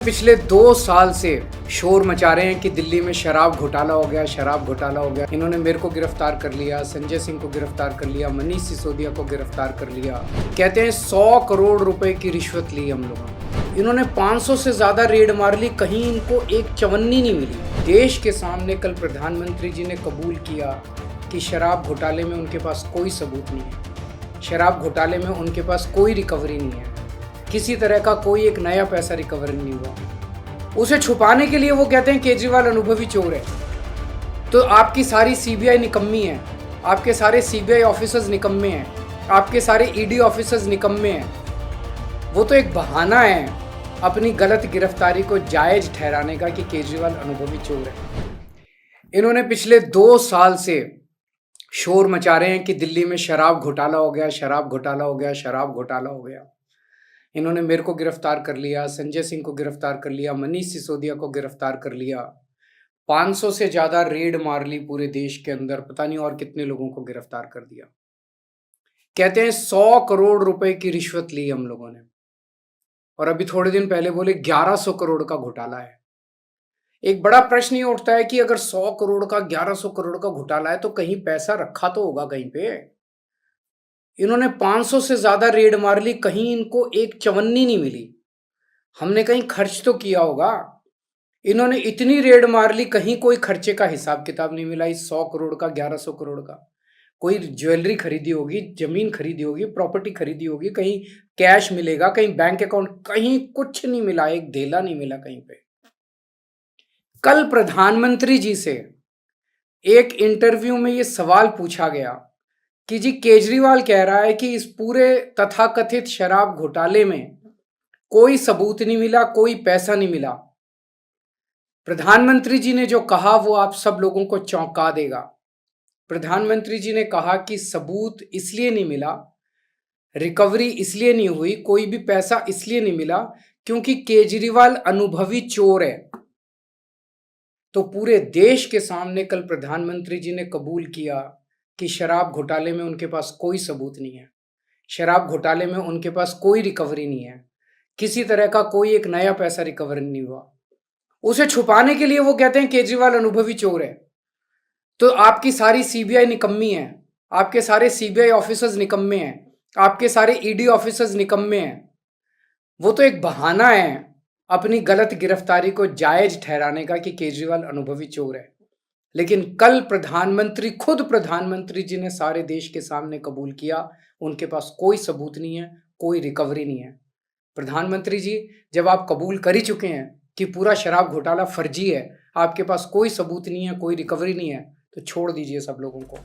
पिछले 2 साल से शोर मचा रहे हैं कि दिल्ली में शराब घोटाला हो गया, शराब घोटाला हो गया। इन्होंने मेरे को गिरफ्तार कर लिया, संजय सिंह को गिरफ्तार कर लिया, मनीष सिसोदिया को गिरफ्तार कर लिया। कहते हैं 100 करोड़ रुपए की रिश्वत ली हम लोगों ने। इन्होंने 500 से ज्यादा रेड मार ली, कहीं इनको एक चवन्नी नहीं मिली। देश के सामने कल प्रधानमंत्री जी ने कबूल किया कि शराब घोटाले में उनके पास कोई सबूत नहीं है, शराब घोटाले में उनके पास कोई रिकवरी नहीं है, किसी तरह का कोई एक नया पैसा रिकवर नहीं हुआ। उसे छुपाने के लिए वो कहते हैं केजरीवाल अनुभवी चोर है। तो आपकी सारी सीबीआई निकम्मी है, आपके सारे सीबीआई ऑफिसर्स निकम्मे हैं, आपके सारे ईडी ऑफिसर्स निकम्मे हैं। वो तो एक बहाना है अपनी गलत गिरफ्तारी को जायज ठहराने का कि केजरीवाल अनुभवी चोर है। इन्होंने पिछले 2 साल से शोर मचा रहे हैं कि दिल्ली में शराब घोटाला हो गया, शराब घोटाला हो गया, शराब घोटाला हो गया। इन्होंने मेरे को गिरफ्तार कर लिया, संजय सिंह को गिरफ्तार कर लिया, मनीष सिसोदिया को गिरफ्तार कर लिया। 500 से ज्यादा रेड मार ली पूरे देश के अंदर, पता नहीं और कितने लोगों को गिरफ्तार कर दिया। कहते हैं 100 करोड़ रुपए की रिश्वत ली हम लोगों ने, और अभी थोड़े दिन पहले बोले 1100 करोड़ का घोटाला है। एक बड़ा प्रश्न ये उठता है कि अगर 100 करोड़ का 1100 करोड़ का घोटाला है तो कहीं पैसा रखा तो होगा कहीं पे। इन्होंने 500 से ज्यादा रेड मार ली, कहीं इनको एक चवन्नी नहीं मिली। हमने कहीं खर्च तो किया होगा। इन्होंने इतनी रेड मार ली, कहीं कोई खर्चे का हिसाब किताब नहीं मिला। इस 100 करोड़ का, 1100 करोड़ का कोई ज्वेलरी खरीदी होगी, जमीन खरीदी होगी, प्रॉपर्टी खरीदी होगी, कहीं कैश मिलेगा, कहीं बैंक अकाउंट, कहीं कुछ नहीं मिला, एक धेला नहीं मिला कहीं पे। कल प्रधानमंत्री जी से एक इंटरव्यू में ये सवाल पूछा गया कि जी केजरीवाल कह रहा है कि इस पूरे तथाकथित शराब घोटाले में कोई सबूत नहीं मिला, कोई पैसा नहीं मिला। प्रधानमंत्री जी ने जो कहा वो आप सब लोगों को चौंका देगा। प्रधानमंत्री जी ने कहा कि सबूत इसलिए नहीं मिला, रिकवरी इसलिए नहीं हुई, कोई भी पैसा इसलिए नहीं मिला क्योंकि केजरीवाल अनुभवी चोर है। तो पूरे देश के सामने कल प्रधानमंत्री जी ने कबूल किया कि शराब घोटाले में उनके पास कोई सबूत नहीं है, शराब घोटाले में उनके पास कोई रिकवरी नहीं है, किसी तरह का कोई एक नया पैसा रिकवर नहीं हुआ। उसे छुपाने के लिए वो कहते हैं केजरीवाल अनुभवी चोर है। तो आपकी सारी सीबीआई निकम्मी है, आपके सारे सीबीआई ऑफिसर्स निकम्मे हैं, आपके सारे ईडी ऑफिसर्स निकम्मे हैं। वो तो एक बहाना है अपनी गलत गिरफ्तारी को जायज ठहराने का कि केजरीवाल अनुभवी चोर है। लेकिन कल खुद प्रधानमंत्री जी ने सारे देश के सामने कबूल किया उनके पास कोई सबूत नहीं है, कोई रिकवरी नहीं है। प्रधानमंत्री जी, जब आप कबूल कर ही चुके हैं कि पूरा शराब घोटाला फर्जी है, आपके पास कोई सबूत नहीं है, कोई रिकवरी नहीं है, तो छोड़ दीजिए सब लोगों को।